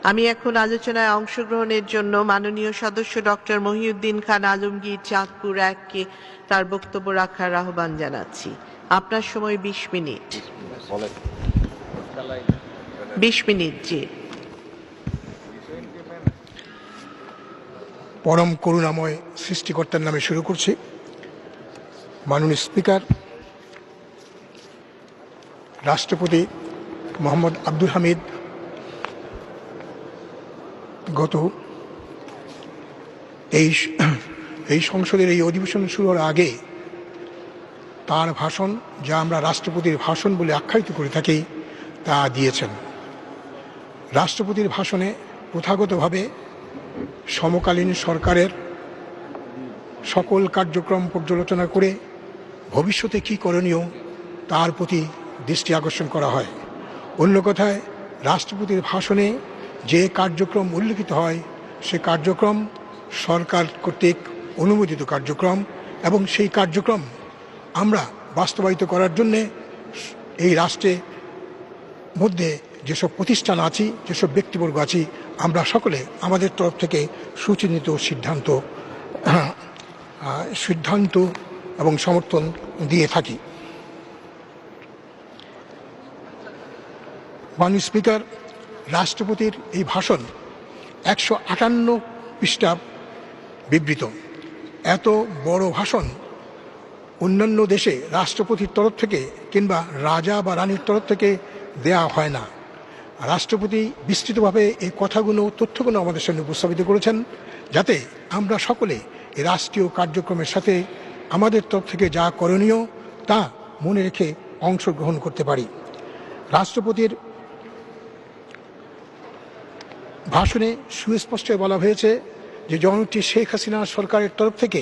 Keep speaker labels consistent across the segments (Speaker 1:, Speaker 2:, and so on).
Speaker 1: আমি এখন আলোচনায় অংশগ্রহণের জন্য মাননীয় সদস্য ডক্টর মহিউদ্দিন খান আলমগীর চাঁদপুর 1-কে তার বক্তব্য রাখার আহ্বান জানাচ্ছি। আপনার সময় 20 মিনিট। 20 মিনিট। জি।
Speaker 2: পরম করুণাময় সৃষ্টিকর্তার নামে শুরু করছি। মাননীয় স্পিকার, রাষ্ট্রপতি মোহাম্মদ আব্দুল হামিদ গত এই সংসদের এই অধিবেশন শুরু হওয়ার আগে তার ভাষণ, যা আমরা রাষ্ট্রপতির ভাষণ বলে আখ্যায়িত করে থাকি, তা দিয়েছেন। রাষ্ট্রপতির ভাষণে প্রথাগতভাবে সমকালীন সরকারের সকল কার্যক্রম পর্যালোচনা করে ভবিষ্যতে কী করণীয় তার প্রতি দৃষ্টি আকর্ষণ করা হয়। অন্য কথায়, রাষ্ট্রপতির ভাষণে যে কার্যক্রম উল্লেখিত হয় সে কার্যক্রম সরকার কর্তৃক অনুমোদিত কার্যক্রম, এবং সেই কার্যক্রম আমরা বাস্তবায়িত করার জন্যে এই রাষ্ট্রে মধ্যে যেসব প্রতিষ্ঠান আছি, যেসব ব্যক্তিবর্গ আছি, আমরা সকলে আমাদের তরফ থেকে সুচিন্তিত সিদ্ধান্ত এবং সমর্থন দিয়ে থাকি। মাননীয় স্পিকার, রাষ্ট্রপতির এই ভাষণ 158 পৃষ্ঠা বিবৃত। এত বড় ভাষণ অন্যান্য দেশে রাষ্ট্রপতির তরফ থেকে কিংবা রাজা বা রানীর তরফ থেকে দেয়া হয় না। রাষ্ট্রপতি বিস্তৃতভাবে এই কথাগুলো, তথ্যগুলো আমাদের সামনে উপস্থাপিত করেছেন, যাতে আমরা সকলে এই রাষ্ট্রীয় কার্যক্রমের সাথে আমাদের তরফ থেকে যা করণীয় তা মনে রেখে অংশগ্রহণ করতে পারি। রাষ্ট্রপতির ভাষণে সুস্পষ্ট বলা হয়েছে যে জননেত্রী শেখ হাসিনা সরকারের তরফ থেকে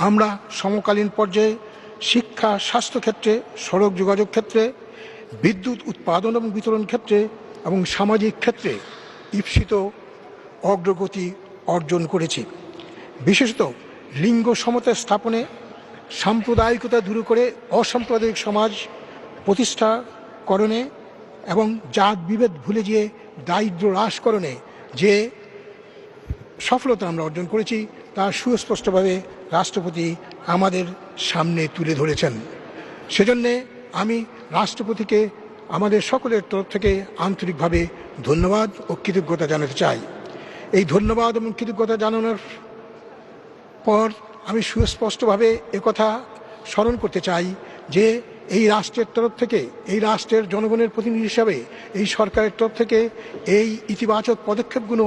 Speaker 2: আমরা সমকালীন পর্যায়ে শিক্ষা, স্বাস্থ্যক্ষেত্রে, সড়ক যোগাযোগ ক্ষেত্রে, বিদ্যুৎ উৎপাদন এবং বিতরণ ক্ষেত্রে এবং সামাজিক ক্ষেত্রে ঈপ্সিত অগ্রগতি অর্জন করেছি। বিশেষত লিঙ্গ সমতা স্থাপনে, সাম্প্রদায়িকতা দূর করে অসাম্প্রদায়িক সমাজ প্রতিষ্ঠাকরণে এবং জাত বিভেদ ভুলে গিয়ে দারিদ্র্য হ্রাসকরণে যে সফলতা আমরা অর্জন করেছি তা সুস্পষ্টভাবে রাষ্ট্রপতি আমাদের সামনে তুলে ধরেছেন। সেজন্যে আমি রাষ্ট্রপতিকে আমাদের সকলের তরফ থেকে আন্তরিকভাবে ধন্যবাদ ও কৃতজ্ঞতা জানাতে চাই। এই ধন্যবাদ এবং কৃতজ্ঞতা জানানোর পর আমি সুস্পষ্টভাবে একথা স্মরণ করতে চাই যে এই রাষ্ট্রের তরফ থেকে, এই রাষ্ট্রের জনগণের প্রতিনিধি হিসাবে এই সরকারের তরফ থেকে এই ইতিবাচক পদক্ষেপগুলো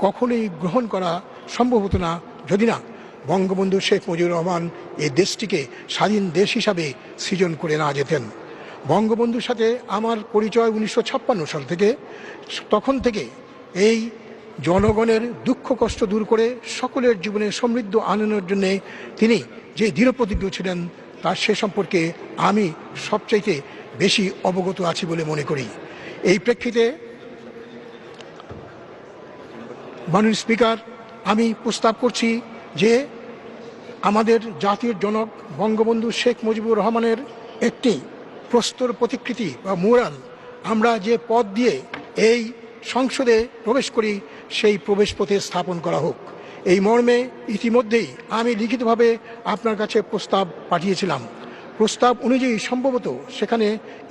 Speaker 2: কখনোই গ্রহণ করা সম্ভব হতো না যদি না বঙ্গবন্ধু শেখ মুজিবুর রহমান এই দেশটিকে স্বাধীন দেশ হিসাবে সৃজন করে না যেতেন। বঙ্গবন্ধুর সাথে আমার পরিচয় 1956 সাল থেকে। তখন থেকে এই জনগণের দুঃখ কষ্ট দূর করে সকলের জীবনে সমৃদ্ধ আনয়নের জন্য তিনি যে দৃঢ়প্রতিজ্ঞ ছিলেন তার সে সম্পর্কে আমি সবচাইতে বেশি অবগত আছি বলে মনে করি। এই প্রেক্ষিতে মাননীয় স্পিকার, আমি প্রস্তাব করছি যে আমাদের জাতির জনক বঙ্গবন্ধু শেখ মুজিবুর রহমানের একটি প্রস্তর প্রতিকৃতি বা মুরাল আমরা যে পথ দিয়ে এই সংসদে প্রবেশ করি সেই প্রবেশ পথে স্থাপন করা হোক। এই মর্মে ইতিমধ্যেই আমি লিখিতভাবে আপনার কাছে প্রস্তাব পাঠিয়েছিলাম। প্রস্তাব অনুযায়ী সম্ভবত সেখানে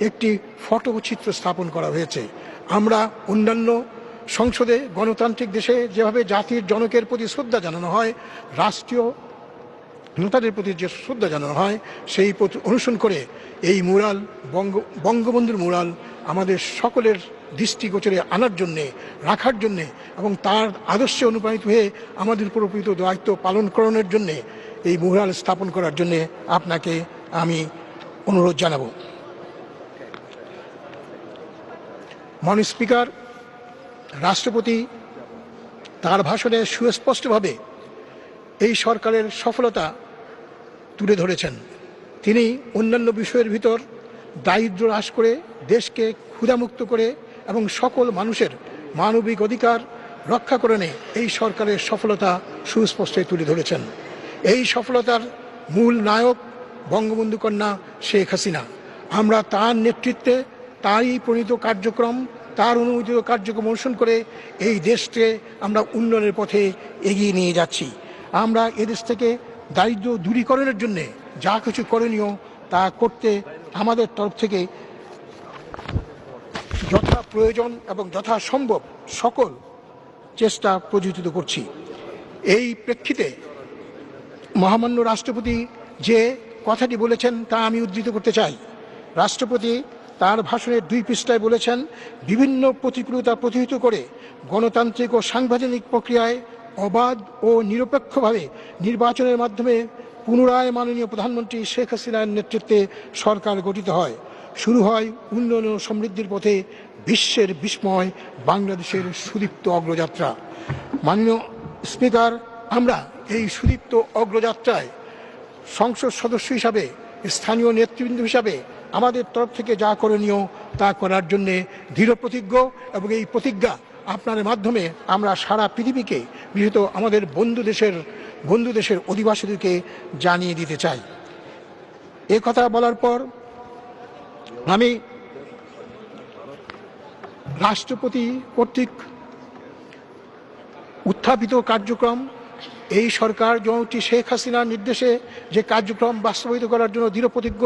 Speaker 2: একটি ফটোচিত্র স্থাপন করা হয়েছে। আমরা অন্যান্য সংসদে গণতান্ত্রিক দেশে যেভাবে জাতির জনকের প্রতি শ্রদ্ধা জানানো হয়, রাষ্ট্রীয় নেতাদের প্রতি যে শ্রদ্ধা জানানো হয়, সেই অনুসরণ করে এই মুরাল, বঙ্গবন্ধুর মুরাল আমাদের সকলের দৃষ্টিগোচরে আনার জন্যে, রাখার জন্যে এবং তার আদর্শে অনুপ্রাণিত হয়ে আমাদের উপর প্রকৃত দায়িত্ব পালন করানোর জন্যে এই মুরাল স্থাপন করার জন্যে আপনাকে আমি অনুরোধ জানাব। মাননীয় স্পিকার, রাষ্ট্রপতি তার ভাষণে সুস্পষ্টভাবে এই সরকারের সফলতা তুলে ধরেছেন। তিনি অন্যান্য বিষয়ের ভিতর দারিদ্র্য হ্রাস করে, দেশকে ক্ষুধামুক্ত করে এবং সকল মানুষের মানবিক অধিকার রক্ষাকরণে এই সরকারের সফলতা সুস্পষ্টই তুলে ধরেছেন। এই সফলতার মূল নায়ক বঙ্গবন্ধু কন্যা শেখ হাসিনা। আমরা তার নেতৃত্বে, তারই প্রণীত কার্যক্রম, তার অনুমোদিত কার্যক্রম অনুসরণ করে এই দেশকে আমরা উন্নয়নের পথে এগিয়ে নিয়ে যাচ্ছি। আমরা এদেশ থেকে দারিদ্র দূরীকরণের জন্য যা কিছু করণীয় তা করতে আমাদের তরফ থেকে যথা প্রয়োজন এবং যথাসম্ভব সকল চেষ্টা প্রযোজিত করছি। এই প্রেক্ষিতে মহামান্য রাষ্ট্রপতি যে কথাটি বলেছেন তা আমি উদ্ধৃত করতে চাই। রাষ্ট্রপতি তার ভাষণের 2 পৃষ্ঠায় বলেছেন, বিভিন্ন প্রতিকূলতা প্রতিহত করে গণতান্ত্রিক ও সাংবিধানিক প্রক্রিয়ায় অবাধ ও নিরপেক্ষভাবে নির্বাচনের মাধ্যমে পুনরায় মাননীয় প্রধানমন্ত্রী শেখ হাসিনার নেতৃত্বে সরকার গঠিত হয়। শুরু হয় উন্নয়ন ও সমৃদ্ধির পথে বিশ্বের বিস্ময় বাংলাদেশের সুদীপ্ত অগ্রযাত্রা। মাননীয় স্পিকার, আমরা এই সুদীপ্ত অগ্রযাত্রায় সংসদ সদস্য হিসাবে, স্থানীয় নেতৃবৃন্দ হিসাবে আমাদের তরফ থেকে যা করণীয় তা করার জন্যে দৃঢ় প্রতিজ্ঞ, এবং এই প্রতিজ্ঞা আপনার মাধ্যমে আমরা সারা পৃথিবীকে, বিশেষত আমাদের বন্ধু দেশের অধিবাসীদেরকে জানিয়ে দিতে চাই। এ কথা বলার পর আমি রাষ্ট্রপতি কর্তৃক উত্থাপিত কার্যক্রম, এই সরকার জননেত্রী শেখ হাসিনার নির্দেশে যে কার্যক্রম বাস্তবায়িত করার জন্য দৃঢ় প্রতিজ্ঞ,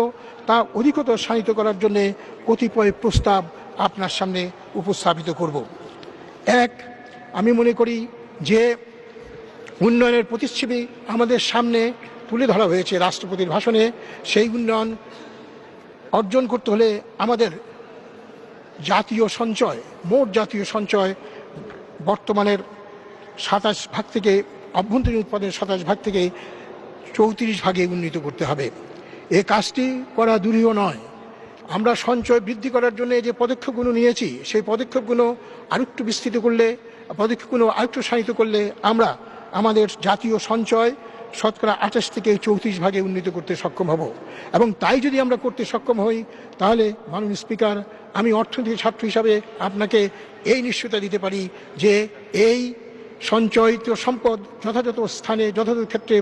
Speaker 2: তা অধিকতর শানিত করার জন্য কতিপয় প্রস্তাব আপনার সামনে উপস্থাপিত করব। এক, আমি মনে করি যে উন্নয়নের প্রতিশ্রুতি আমাদের সামনে তুলে ধরা হয়েছে রাষ্ট্রপতির ভাষণে। সেই উন্নয়ন অর্জন করতে হলে আমাদের জাতীয় সঞ্চয়, মোট জাতীয় সঞ্চয় বর্তমানের 27 ভাগ থেকে, অভ্যন্তরীণ উৎপাদনের 27 ভাগ থেকে 34 ভাগে উন্নীত করতে হবে। এ কাজটি করা দুরূহ নয়। আমরা সঞ্চয় বৃদ্ধি করার জন্য যে পদক্ষেপগুলো নিয়েছি, সেই পদক্ষেপগুলো আরেকটু বিস্তৃত করলে, পদক্ষেপগুলো আরেকটু শানিত করলে আমরা আমাদের জাতীয় সঞ্চয় শতকরা 28 থেকে 34 ভাগে উন্নীত করতে সক্ষম হব। এবং তাই যদি আমরা করতে সক্ষম হই, তাহলে মাননীয় স্পিকার, আমি অর্থনীতির ছাত্র হিসাবে আপনাকে এই নিশ্চয়তা দিতে পারি যে এই সঞ্চয়িত সম্পদ যথাযথ স্থানে, যথাযথ ক্ষেত্রে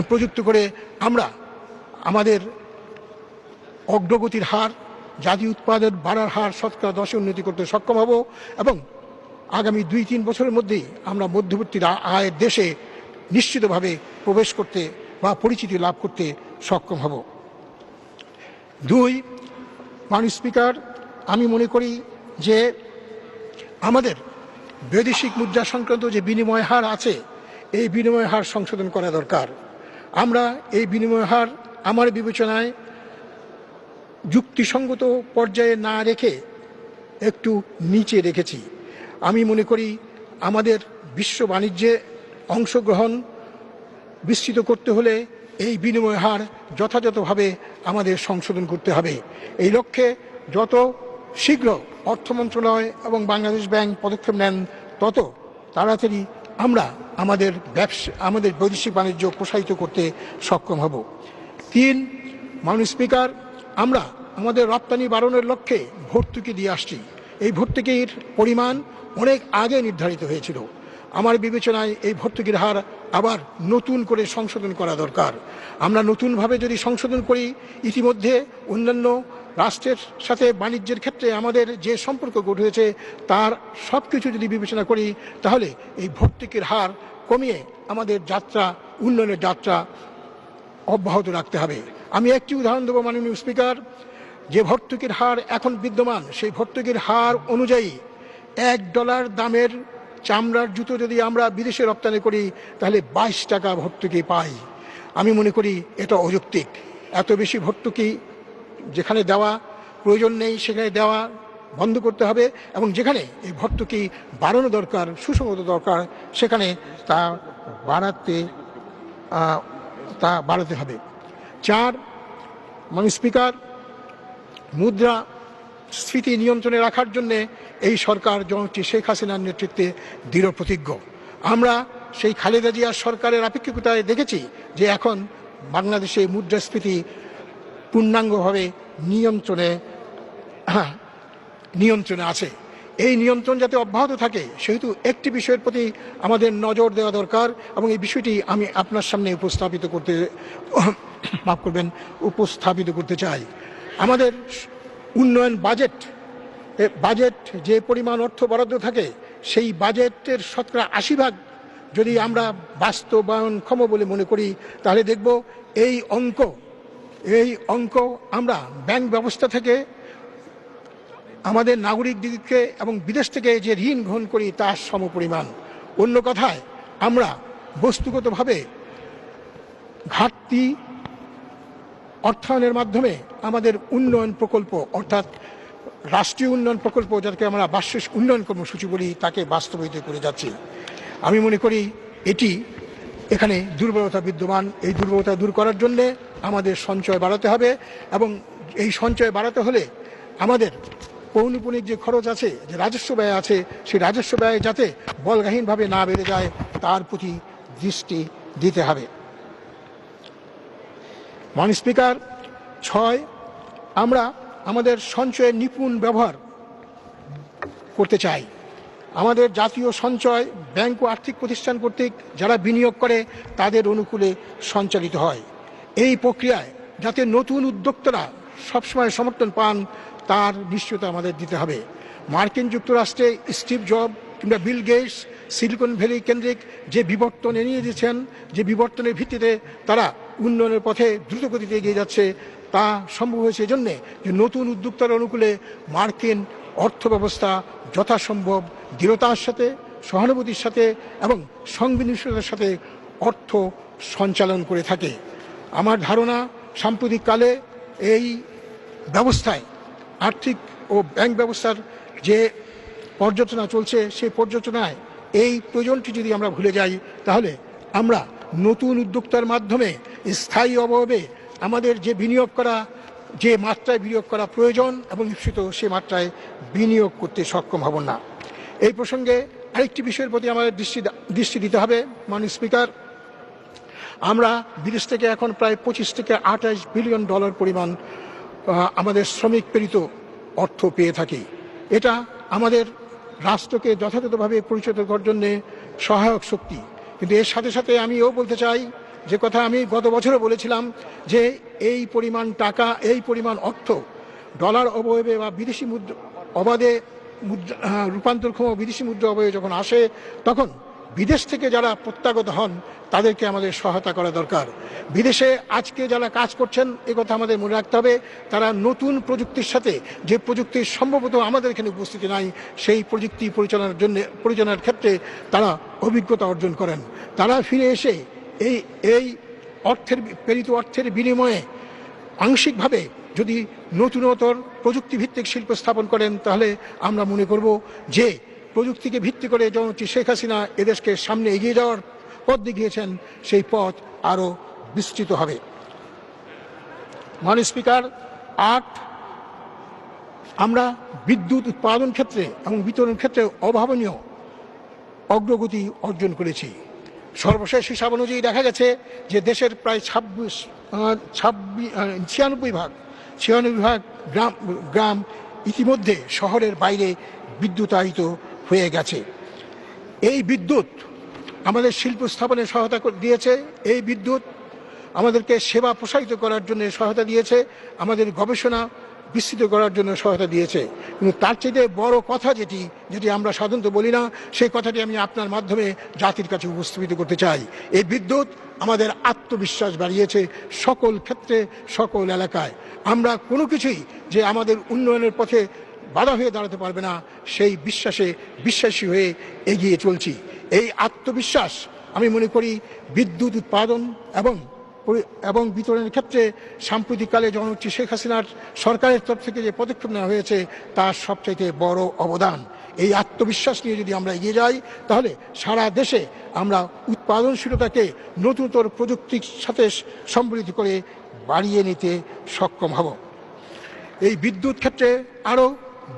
Speaker 2: প্রযুক্ত করে আমরা আমাদের অগ্রগতির হার, জাতীয় উৎপাদন বাড়ার হার শতকরা 10 উন্নতি করতে সক্ষম হব, এবং আগামী 2-3 বছরের মধ্যেই আমরা মধ্যবর্তী আয়ের দেশে নিশ্চিতভাবে প্রবেশ করতে বা পরিচিতি লাভ করতে সক্ষম হব। 2, মাননীয় স্পিকার, আমি মনে করি যে আমাদের বৈদেশিক মুদ্রা সংক্রান্ত যে বিনিময় হার আছে, এই বিনিময় হার সংশোধন করা দরকার। আমরা এই বিনিময় হার আমার বিবেচনায় যুক্তিসঙ্গত পর্যায়ে না রেখে একটু নিচে রেখেছি। আমি মনে করি আমাদের বিশ্ব বাণিজ্যে অংশগ্রহণ বিস্তৃত করতে হলে এই বিনিময় হার যথাযথভাবে আমাদের সংশোধন করতে হবে। এই লক্ষ্যে যত শীঘ্র অর্থ মন্ত্রণালয় এবং বাংলাদেশ ব্যাংক পদক্ষেপ নেন, তত তাড়াতাড়ি আমরা আমাদের বৈদেশিক বাণিজ্য প্রসারিত করতে সক্ষম হব। 3, মাননীয় স্পিকার, আমরা আমাদের রপ্তানি বাড়ানোর লক্ষ্যে ভর্তুকি দিয়ে আসছি। এই ভর্তুকির পরিমাণ অনেক আগে নির্ধারিত হয়েছিল। আমার বিবেচনায় এই ভর্তুকির হার আবার নতুন করে সংশোধন করা দরকার। আমরা নতুনভাবে যদি সংশোধন করি, ইতিমধ্যে অন্যান্য রাষ্ট্রের সাথে বাণিজ্যের ক্ষেত্রে আমাদের যে সম্পর্ক গড়ে হয়েছে, তার সব কিছু যদি বিবেচনা করি, তাহলে এই ভর্তুকির হার কমিয়ে আমাদের উন্নয়নের যাত্রা অব্যাহত রাখতে হবে। আমি একটি উদাহরণ দেব মাননীয় স্পিকার। যে ভর্তুকির হার এখন বিদ্যমান, সেই ভর্তুকির হার অনুযায়ী $1 দামের চামড়ার জুতো যদি আমরা বিদেশে রপ্তানি করি, তাহলে 22 টাকা ভর্তুকি পাই। আমি মনে করি এটা অযৌক্তিক। এত বেশি ভর্তুকি যেখানে দেওয়া প্রয়োজন নেই, সেখানে দেওয়া বন্ধ করতে হবে, এবং যেখানে এই ভর্তুকি বাড়ানো দরকার, সুসংগত দরকার, সেখানে তা বাড়াতে হবে। 4, মাননীয় স্পিকার, মুদ্রাস্ফীতি নিয়ন্ত্রণে রাখার জন্য এই সরকার জননেত্রী শেখ হাসিনার নেতৃত্বে দৃঢ় প্রতিজ্ঞ। আমরা সেই খালেদা জিয়ার সরকারের আপেক্ষিকতায় দেখেছি যে এখন বাংলাদেশে মুদ্রাস্ফীতি পূর্ণাঙ্গভাবে নিয়ন্ত্রণে আছে। এই নিয়ন্ত্রণ যাতে অব্যাহত থাকে, সেহেতু একটি বিষয়ের প্রতি আমাদের নজর দেওয়া দরকার, এবং এই বিষয়টি আমি আপনার সামনে উপস্থাপিত করতে চাই। আমাদের উন্নয়ন বাজেট বাজেট যে পরিমাণ অর্থ বরাদ্দ থাকে সেই বাজেটের শতকরা ৮০% যদি আমরা বাস্তবায়নক্ষম বলে মনে করি, তাহলে দেখব এই অঙ্ক আমরা ব্যাংক ব্যবস্থা থেকে আমাদের নাগরিকদেরকে এবং বিদেশ থেকে যে ঋণ গ্রহণ করি তার সমপরিমাণ। অন্য কথায় আমরা বস্তুগতভাবে ঘাটতি অর্থায়নের মাধ্যমে আমাদের উন্নয়ন প্রকল্প, অর্থাৎ রাষ্ট্রীয় উন্নয়ন প্রকল্প, যাকে আমরা বার্ষিক উন্নয়ন কর্মসূচি বলি, তাকে বাস্তবায়িত করে যাচ্ছি। আমি মনে করি এখানে দুর্বলতা বিদ্যমান। এই দুর্বলতা দূর করার জন্য আমাদের সঞ্চয় বাড়াতে হবে, এবং এই সঞ্চয় বাড়াতে হলে আমাদের পৌনপুনিক যে খরচ আছে, যে রাজস্ব ব্যয় আছে, সেই রাজস্ব ব্যয় যাতে বলগাহীনভাবে না বেড়ে যায় তার প্রতি দৃষ্টি দিতে হবে। মাননীয় স্পিকার, 6, আমরা আমাদের সঞ্চয়ের নিপুণ ব্যবহার করতে চাই। আমাদের জাতীয় সঞ্চয় ব্যাংক ও আর্থিক প্রতিষ্ঠান কর্তৃক যারা বিনিয়োগ করে তাদের অনুকূলে সঞ্চালিত হয়। এই প্রক্রিয়ায় যাতে নতুন উদ্যোক্তারা সবসময় সমর্থন পান তার নিশ্চয়তা আমাদের দিতে হবে। মার্কিন যুক্তরাষ্ট্রে স্টিভ জব কিংবা বিল গেটস সিলিকন ভ্যালি কেন্দ্রিক যে বিবর্তন এনে দিয়েছেন, যে বিবর্তনের ভিত্তিতে তারা উন্নয়নের পথে দ্রুতগতিতে এগিয়ে যাচ্ছে, তা সম্ভব হয়েছে এজন্যে যে নতুন উদ্যোক্তার অনুকূলে মার্কিন অর্থ ব্যবস্থা যথাসম্ভব দৃঢ়তার সাথে, সহানুভূতির সাথে এবং সংবেদনশীলতার সাথে অর্থ সঞ্চালন করে থাকে। আমার ধারণা সাম্প্রতিককালে এই ব্যবস্থায়, আর্থিক ও ব্যাংক ব্যবস্থার যে পর্যালোচনা চলছে, সেই পর্যালোচনায় এই প্রয়োজনটি যদি আমরা ভুলে যাই, তাহলে আমরা নতুন উদ্যোক্তার মাধ্যমে স্থায়ী অভাবে আমাদের যে বিনিয়োগ করা, যে মাত্রায় বিনিয়োগ করা প্রয়োজন এবং ইপ্সিত সে মাত্রায় বিনিয়োগ করতে সক্ষম হব না। এই প্রসঙ্গে আরেকটি বিষয়ের প্রতি আমাদের দৃষ্টি দিতে হবে। মাননীয় স্পিকার, আমরা বিদেশ থেকে এখন প্রায় 25 থেকে 28 বিলিয়ন ডলার পরিমাণ আমাদের শ্রমিক প্রেরিত অর্থ পেয়ে থাকি। এটা আমাদের রাষ্ট্রকে যথাযথভাবে পরিচালিত করার জন্যে সহায়ক শক্তি। কিন্তু এর সাথে সাথে আমিও বলতে চাই, যে কথা আমি গত বছরও বলেছিলাম, যে এই পরিমাণ টাকা, এই পরিমাণ অর্থ ডলার অবয়বে বা বিদেশি মুদ্রা অবাধে রূপান্তরক্ষম বিদেশি মুদ্রা অবয়বে যখন আসে, তখন বিদেশ থেকে যারা প্রত্যাগত হন তাদেরকে আমাদের সহায়তা করা দরকার। বিদেশে আজকে যারা কাজ করছেন, এ কথা আমাদের মনে রাখতে হবে, তারা নতুন প্রযুক্তির সাথে, যে প্রযুক্তি সম্ভবত আমাদের এখানে উপস্থিতি নাই, সেই প্রযুক্তি পরিচালনার ক্ষেত্রে তারা অভিজ্ঞতা অর্জন করেন। তারা ফিরে এসে এই প্রেরিত অর্থের বিনিময়ে আংশিকভাবে যদি নতুনতর প্রযুক্তিভিত্তিক শিল্প স্থাপন করেন, তাহলে আমরা মনে করব যে প্রযুক্তিকে ভিত্তি করে জননেত্রী শেখ হাসিনা এদেশকে সামনে এগিয়ে যাওয়ার পথ দেখিয়েছেন, সেই পথ আরও বিস্তৃত হবে। মাননীয় স্পিকার, 8, আমরা বিদ্যুৎ উৎপাদন ক্ষেত্রে এবং বিতরণ ক্ষেত্রে অভাবনীয় অগ্রগতি অর্জন করেছি। সর্বশেষ হিসাব অনুযায়ী দেখা গেছে যে দেশের প্রায় 96 ভাগ গ্রাম ইতিমধ্যে শহরের বাইরে বিদ্যুতায়িত হয়ে গেছে। এই বিদ্যুৎ আমাদের শিল্প স্থাপনে সহায়তা দিয়েছে, এই বিদ্যুৎ আমাদেরকে সেবা প্রসারিত করার জন্য সহায়তা দিয়েছে, আমাদের গবেষণা বিস্তৃত করার জন্য সহায়তা দিয়েছে। কিন্তু তার চেয়ে বড় কথা যেটি আমরা সাধারণত বলি না, সেই কথাটি আমি আপনার মাধ্যমে জাতির কাছে উপস্থাপিত করতে চাই। এই বিদ্যুৎ আমাদের আত্মবিশ্বাস বাড়িয়েছে সকল ক্ষেত্রে, সকল এলাকায়। আমরা কোনো কিছুই যে আমাদের উন্নয়নের পথে বাধা হয়ে দাঁড়াতে পারবে না, সেই বিশ্বাসী হয়ে এগিয়ে চলছি। এই আত্মবিশ্বাস আমি মনে করি বিদ্যুৎ উৎপাদন এবং বিতরণের ক্ষেত্রে সাম্প্রতিককালে জননেত্রী শেখ হাসিনার সরকারের তরফ থেকে যে পদক্ষেপ নেওয়া হয়েছে তার সবচাইতে বড় অবদান। এই আত্মবিশ্বাস নিয়ে যদি আমরা এগিয়ে যাই, তাহলে সারা দেশে আমরা উৎপাদনশীলতাকে নতুনতর প্রযুক্তির সাথে সম্মিলিত করে বাড়িয়ে নিতে সক্ষম হব। এই বিদ্যুৎ ক্ষেত্রে আরও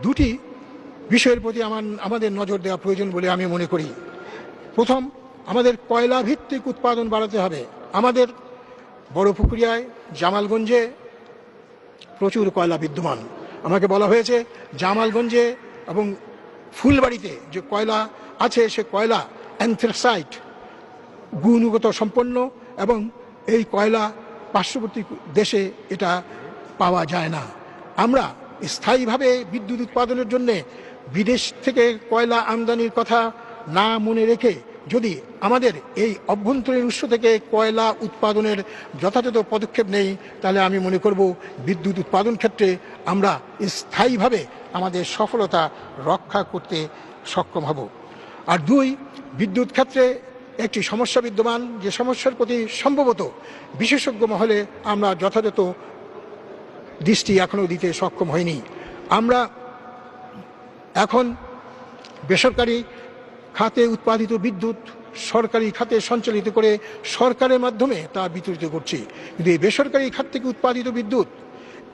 Speaker 2: 2টি বিষয়ের প্রতি আমাদের নজর দেওয়া প্রয়োজন বলে আমি মনে করি। প্রথম, আমাদের কয়লা ভিত্তিক উৎপাদন বাড়াতে হবে। আমাদের বড়পুকুরিয়ায়, জামালগঞ্জে প্রচুর কয়লা বিদ্যমান। আমাকে বলা হয়েছে জামালগঞ্জে এবং ফুলবাড়িতে যে কয়লা আছে, সে কয়লা অ্যান্থ্রাসাইট গুণগত সম্পন্ন, এবং এই কয়লা পার্শ্ববর্তী দেশে এটা পাওয়া যায় না। আমরা স্থায়ীভাবে বিদ্যুৎ উৎপাদনের জন্য বিদেশ থেকে কয়লা আমদানির কথা না মনে রেখে যদি আমাদের এই অভ্যন্তরীণ উৎস থেকে কয়লা উৎপাদনের যথাযথ পদক্ষেপ নেই, তাহলে আমি মনে করব বিদ্যুৎ উৎপাদন ক্ষেত্রে আমরা স্থায়ীভাবে আমাদের সফলতা রক্ষা করতে সক্ষম হব। আর দুই, বিদ্যুৎ ক্ষেত্রে একটি সমস্যা বিদ্যমান, যে সমস্যার প্রতি সম্ভবত বিশেষজ্ঞ মহলে আমরা যথাযথ দৃষ্টি এখনও দিতে সক্ষম হয়নি। আমরা এখন বেসরকারি খাতে উৎপাদিত বিদ্যুৎ সরকারি খাতে সঞ্চালিত করে সরকারের মাধ্যমে তা বিতরিত করছি, কিন্তু এই বেসরকারি খাত থেকে উৎপাদিত বিদ্যুৎ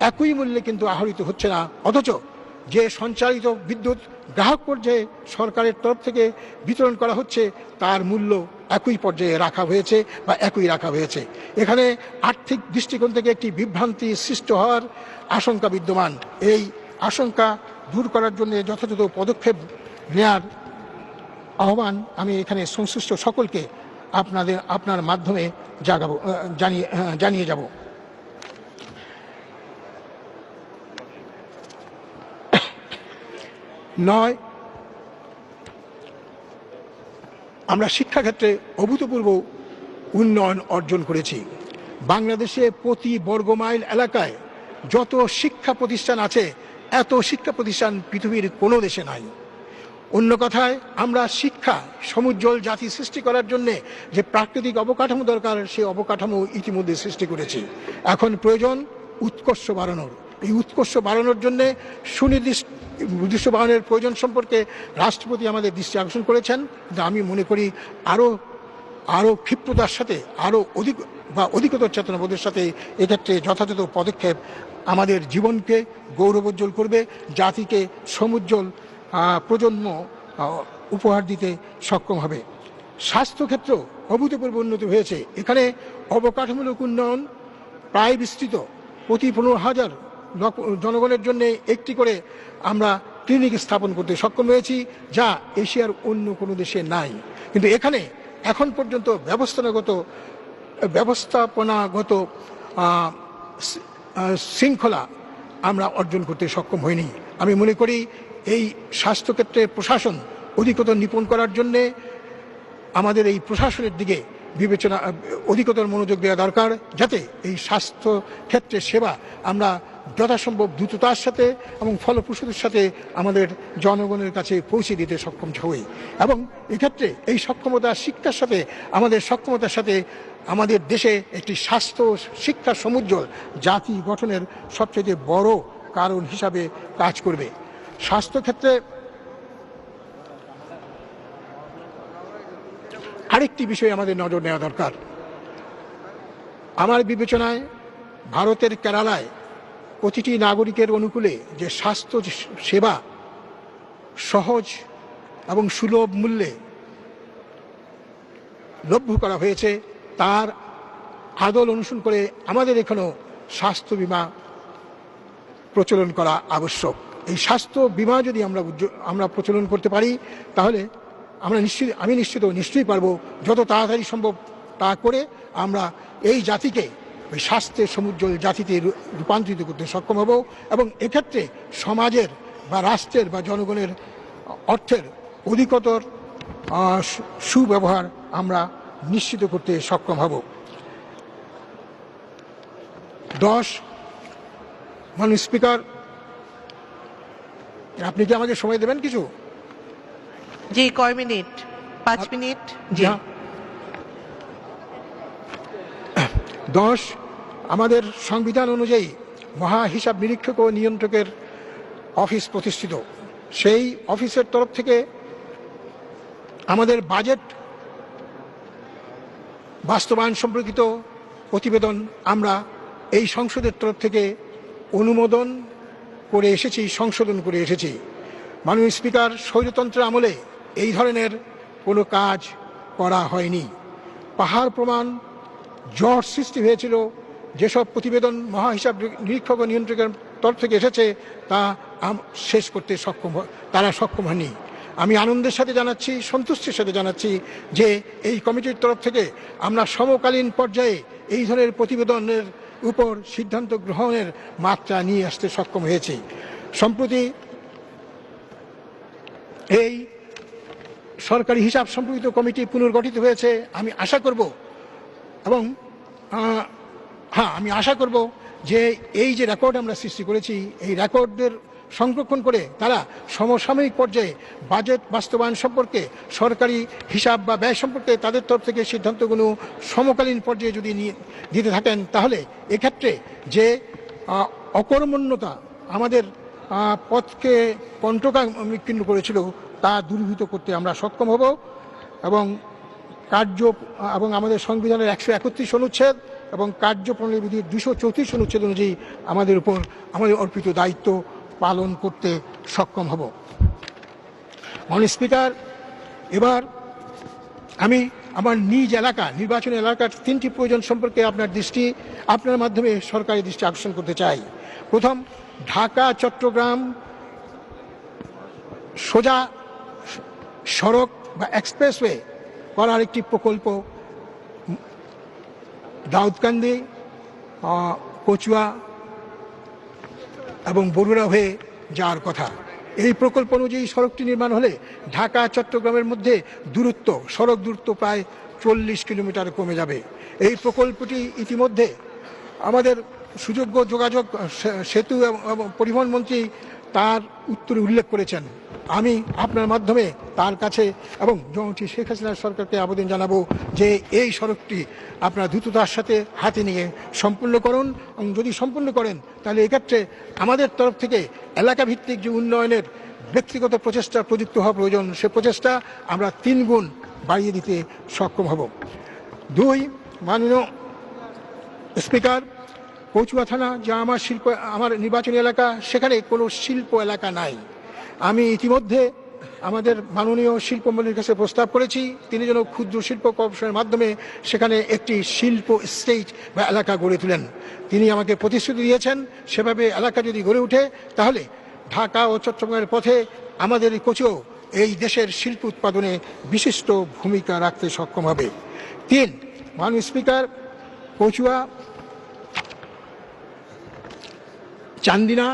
Speaker 2: একই মূল্যে কিন্তু আহরিত হচ্ছে না, অথচ যে সঞ্চালিত বিদ্যুৎ গ্রাহক পর্যায়ে সরকারের তরফ থেকে বিতরণ করা হচ্ছে তার মূল্য একই পর্যায়ে রাখা হয়েছে বা একই রাখা হয়েছে। এখানে আর্থিক দৃষ্টিকোণ থেকে একটি বিভ্রান্তি সৃষ্টি হওয়ার আশঙ্কা বিদ্যমান। এই আশঙ্কা দূর করার জন্য যথাযথ পদক্ষেপ নেওয়ার আহ্বান আমি এখানে সংশ্লিষ্ট সকলকে আপনার মাধ্যমে জানিয়ে যাব। নয়, আমরা শিক্ষাক্ষেত্রে অভূতপূর্ব উন্নয়ন অর্জন করেছি। বাংলাদেশে প্রতি বর্গমাইল এলাকায় যত শিক্ষা প্রতিষ্ঠান আছে এত শিক্ষা প্রতিষ্ঠান পৃথিবীর কোনো দেশে নাই। অন্য কথায়, আমরা শিক্ষা সমুজ্জ্বল জাতি সৃষ্টি করার জন্য যে প্রাকৃতিক অবকাঠামো দরকার সেই অবকাঠামো ইতিমধ্যে সৃষ্টি করেছি। এখন প্রয়োজন উৎকর্ষ বাড়ানোর। এই উৎকর্ষ বাড়ানোর জন্য সুনির্দিষ্ট বাড়ানোর প্রয়োজন সম্পর্কে রাষ্ট্রপতি আমাদের দৃষ্টি আকর্ষণ করেছেন, কিন্তু আমি মনে করি আরও ক্ষিপ্রতার সাথে আরও অধিকতর চেতনাবোধের সাথে এক্ষেত্রে যথাযথ পদক্ষেপ আমাদের জীবনকে গৌরবোজ্জ্বল করবে, জাতিকে সমুজ্জ্বল প্রজন্ম উপহার দিতে সক্ষম হবে। স্বাস্থ্যক্ষেত্র অভূতপূর্ব উন্নতি হয়েছে। এখানে অবকাঠামোগত উন্নয়ন প্রায় বিস্তৃত। প্রতি 15,000 জনগণের জন্য একটি করে আমরা ক্লিনিক স্থাপন করতে সক্ষম হয়েছি, যা এশিয়ার অন্য কোনো দেশে নাই। কিন্তু এখানে এখন পর্যন্ত ব্যবস্থাপনাগত শৃঙ্খলা আমরা অর্জন করতে সক্ষম হইনি। আমি মনে করি এই স্বাস্থ্যক্ষেত্রে প্রশাসন অধিকতর নিপুণ করার জন্যে আমাদের এই প্রশাসনের দিকে অধিকতর মনোযোগ দেওয়া দরকার, যাতে এই স্বাস্থ্য ক্ষেত্রের সেবা আমরা যথাসম্ভব দ্রুততার সাথে এবং ফলপ্রসূতার সাথে আমাদের জনগণের কাছে পৌঁছে দিতে সক্ষম হই। এবং এক্ষেত্রে এই সক্ষমতা শিক্ষার সাথে আমাদের দেশে একটি স্বাস্থ্য শিক্ষা সমুজ্জ্বল জাতি গঠনের সবচেয়ে বড় কারণ হিসাবে কাজ করবে। স্বাস্থ্যক্ষেত্রে আরেকটি বিষয়ে আমাদের নজর নেওয়া দরকার। আমার বিবেচনায় ভারতের কেরালায় প্রতিটি নাগরিকের অনুকূলে যে স্বাস্থ্য সেবা সহজ এবং সুলভ মূল্যে লভ্য করা হয়েছে, তার আদল অনুসরণ করে আমাদের এখানেও স্বাস্থ্য বীমা প্রচলন করা আবশ্যক। এই স্বাস্থ্য বীমা যদি আমরা প্রচলন করতে পারি, তাহলে আমি নিশ্চয়ই পারবো যত তাড়াতাড়ি সম্ভব তা করে আমরা এই জাতিকে ওই স্বাস্থ্যের সমুজ্জ্বল জাতিতে রূপান্তরিত করতে সক্ষম হব, এবং এক্ষেত্রে সমাজের বা রাষ্ট্রের বা জনগণের অর্থের অধিকতর সুব্যবহার আমরা নিশ্চিত করতে সক্ষম হব। 10, মাননীয় স্পিকার, আপনি কি আমাকে সময় দেবেন কিছু?
Speaker 1: জি, কয় মিনিট? 5 মিনিট। জি।
Speaker 2: 10, আমাদের সংবিধান অনুযায়ী মহা হিসাব নিরীক্ষক ও নিয়ন্ত্রকের অফিস প্রতিষ্ঠিত। সেই অফিসের তরফ থেকে আমাদের বাজেট বাস্তবায়ন সম্পর্কিত প্রতিবেদন আমরা এই সংসদের তরফ থেকে অনুমোদন করে এসেছি, সংশোধন করে এসেছি। মাননীয় স্পিকার, স্বৈরতন্ত্রের আমলে এই ধরনের কোনো কাজ করা হয়নি। পাহাড় প্রমাণ জট সৃষ্টি হয়েছিল। যেসব প্রতিবেদন মহা হিসাব নিরীক্ষক ও নিয়ন্ত্রকের তরফ থেকে এসেছে তা শেষ করতে তারা সক্ষম হয়নি। আমি আনন্দের সাথে জানাচ্ছি, সন্তুষ্টির সাথে জানাচ্ছি যে এই কমিটির তরফ থেকে আমরা সমকালীন পর্যায়ে এই ধরনের প্রতিবেদনের উপর সিদ্ধান্ত গ্রহণের মাত্রা নিয়ে আসতে সক্ষম হয়েছি। সম্প্রতি এই সরকারি হিসাব সম্পর্কিত কমিটি পুনর্গঠিত হয়েছে। আমি আশা করব এবং আমি আশা করব যে এই যে রেকর্ড আমরা সৃষ্টি করেছি, এই রেকর্ডদের সংরক্ষণ করে তারা সমসাময়িক পর্যায়ে বাজেট বাস্তবায়ন সম্পর্কে, সরকারি হিসাব বা ব্যয় সম্পর্কে তাদের তরফ থেকে সিদ্ধান্তগুলো সমকালীন পর্যায়ে যদি দিতে থাকেন, তাহলে এক্ষেত্রে যে অকর্মণ্যতা আমাদের পথকে কণ্টকাকীর্ণ করেছিল তা দূরীভূত করতে আমরা সক্ষম হব এবং আমাদের সংবিধানের 131 অনুচ্ছেদ এবং কার্যপ্রণালী বিধির 234 অনুচ্ছেদ অনুযায়ী আমাদের উপর আমাদের অর্পিত দায়িত্ব পালন করতে সক্ষম হব। মাননীয় স্পিকার, এবার আমি আমার নিজ এলাকা, নির্বাচনী এলাকার 3টি প্রয়োজন সম্পর্কে আপনার মাধ্যমে সরকারের দৃষ্টি আকর্ষণ করতে চাই। প্রথম, ঢাকা চট্টগ্রাম সোজা সড়ক বা এক্সপ্রেসওয়ে করার একটি প্রকল্প দাউদকান্দি, কচুয়া এবং বরুড়া হয়ে যাওয়ার কথা। এই প্রকল্প অনুযায়ী সড়কটি নির্মাণ হলে ঢাকা চট্টগ্রামের মধ্যে সড়ক দূরত্ব প্রায় 40 কিলোমিটার কমে যাবে। এই প্রকল্পটি ইতিমধ্যে আমাদের সুযোগ্য যোগাযোগ সেতু এবং পরিবহন মন্ত্রী তার উত্তরে উল্লেখ করেছেন। আমি আপনার মাধ্যমে তার কাছে এবং জননেত্রী শেখ হাসিনার সরকারকে আবেদন জানাবো যে এই সড়কটি আপনারা দ্রুততার সাথে হাতে নিয়ে সম্পূর্ণ করুন, এবং যদি সম্পূর্ণ করেন তাহলে এক্ষেত্রে আমাদের তরফ থেকে এলাকা ভিত্তিক যে উন্নয়নের ব্যক্তিগত প্রচেষ্টা প্রযুক্ত হওয়া প্রয়োজন, সে প্রচেষ্টা আমরা 3 গুণ বাড়িয়ে দিতে সক্ষম হব। 2, মাননীয় স্পিকার, কচুয়া থানা যা আমার নির্বাচনী এলাকা, সেখানে কোনো শিল্প এলাকা নাই। আমি ইতিমধ্যে আমাদের মাননীয় শিল্পমন্ত্রীর কাছে প্রস্তাব করেছি, তিনি যেন ক্ষুদ্র শিল্প কর্পোরেশনের মাধ্যমে সেখানে একটি শিল্প স্টেট বা এলাকা গড়ে তোলেন। তিনি আমাকে প্রতিশ্রুতি দিয়েছেন, সেভাবে এলাকা যদি গড়ে ওঠে তাহলে ঢাকা ও চট্টগ্রামের পথে আমাদের এই কচুয়াও এই দেশের শিল্প উৎপাদনে বিশিষ্ট ভূমিকা রাখতে সক্ষম হবে। 3, মাননীয় স্পিকার, কচুয়া, চান্দিনা,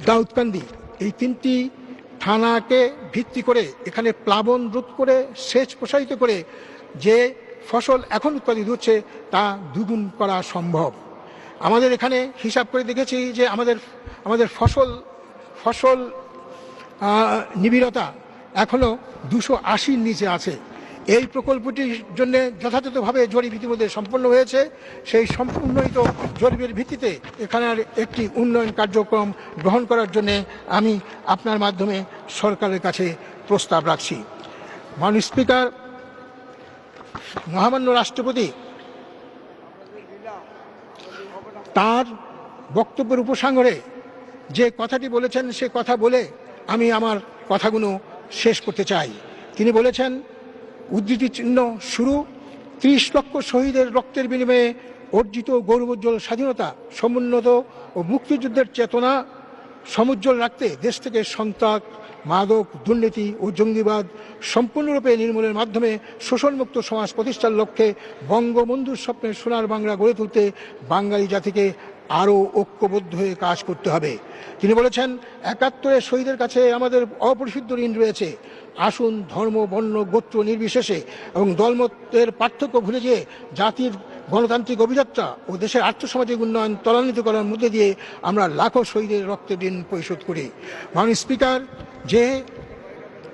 Speaker 2: দাউদকান্দি এই 3টি থানাকে ভিত্তি করে এখানে প্লাবন রোধ করে সেচ প্রসারিত করে যে ফসল এখন উৎপাদিত হচ্ছে তা 2 গুণ করা সম্ভব। আমাদের এখানে হিসাব করে দেখেছি যে আমাদের ফসল নিবিড়তা এখনো 280-র নিচে আছে। এই প্রকল্পটির জন্য যথাযথভাবে জরিপ ইতিমধ্যে সম্পন্ন হয়েছে। সেই সম্পূর্ণিত জরিপের ভিত্তিতে এখানের একটি উন্নয়ন কার্যক্রম গ্রহণ করার জন্য আমি আপনার মাধ্যমে সরকারের কাছে প্রস্তাব রাখছি। মাননীয় স্পিকার, মহামান্য রাষ্ট্রপতি তার বক্তব্যের উপসাংহারে যে কথাটি বলেছেন, সে কথা বলে আমি আমার কথাগুলো শেষ করতে চাই। তিনি বলেছেন, উদ্ধৃতি চিহ্ন শুরু, 30 লক্ষ শহীদের রক্তের বিনিময়ে অর্জিত গৌরবোজ্জ্বল স্বাধীনতা, সমুন্নত ও মুক্তিযুদ্ধের চেতনা সমুজ্জ্বল রাখতে দেশ থেকে সন্ত্রাস, মাদক, দুর্নীতি ও জঙ্গিবাদ সম্পূর্ণরূপে নির্মূলের মাধ্যমে শোষণমুক্ত সমাজ প্রতিষ্ঠার লক্ষ্যে বঙ্গবন্ধুর স্বপ্নের সোনার বাংলা গড়ে তুলতে বাঙালি জাতিকে আরও ঐক্যবদ্ধ হয়ে কাজ করতে হবে। তিনি বলেছেন, 71-এর শহীদের কাছে আমাদের অপরিশুদ্ধ ঋণ রয়েছে। আসুন ধর্ম, বর্ণ, গোত্র নির্বিশেষে এবং দলমতের পার্থক্য ভুলে গিয়ে জাতির গণতান্ত্রিক অভিযাত্রা ও দেশের আর্থসামাজিক উন্নয়ন ত্বরান্বিত করার মধ্যে দিয়ে আমরা লাখো শহীদের রক্তের ঋণ পরিশোধ করি। মাননীয় স্পিকার, যে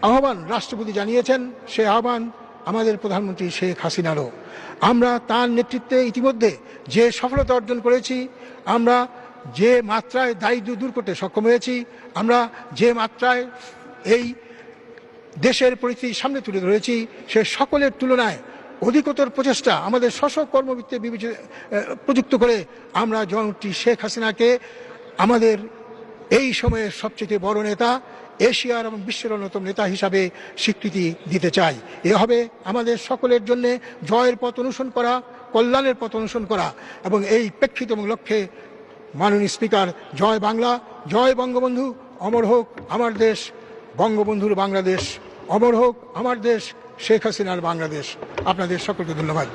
Speaker 2: আহ্বান রাষ্ট্রপতি জানিয়েছেন, সে আহ্বান আমাদের প্রধানমন্ত্রী শেখ হাসিনারও। আমরা তার নেতৃত্বে ইতিমধ্যে যে সফলতা অর্জন করেছি, আমরা যে মাত্রায় দারিদ্র্য দূর করতে সক্ষম হয়েছি, আমরা যে মাত্রায় এই দেশের পরিস্থিতি সামনে তুলে ধরেছি, সে সকলের তুলনায় অধিকতর প্রচেষ্টা আমাদের স্ব কর্মবৃত্তে প্রযুক্ত করে আমরা জননেত্রী শেখ হাসিনাকে আমাদের এই সময়ের সবচেয়ে বড় নেতা, এশিয়ার এবং বিশ্বের অন্যতম নেতা হিসাবে স্বীকৃতি দিতে চাই। এ হবে আমাদের সকলের জন্য জয়ের পথ অনুসরণ করা, কল্যাণের পথ অনুসরণ করা, এবং এই প্রেক্ষিত এবং লক্ষ্যে মাননীয় স্পিকার, জয় বাংলা, জয় বঙ্গবন্ধু, অমর হোক আমার দেশ, বঙ্গবন্ধুর বাংলাদেশ, অমর হোক আমার দেশ, শেখ হাসিনার বাংলাদেশ। আপনাদের সকলকে ধন্যবাদ।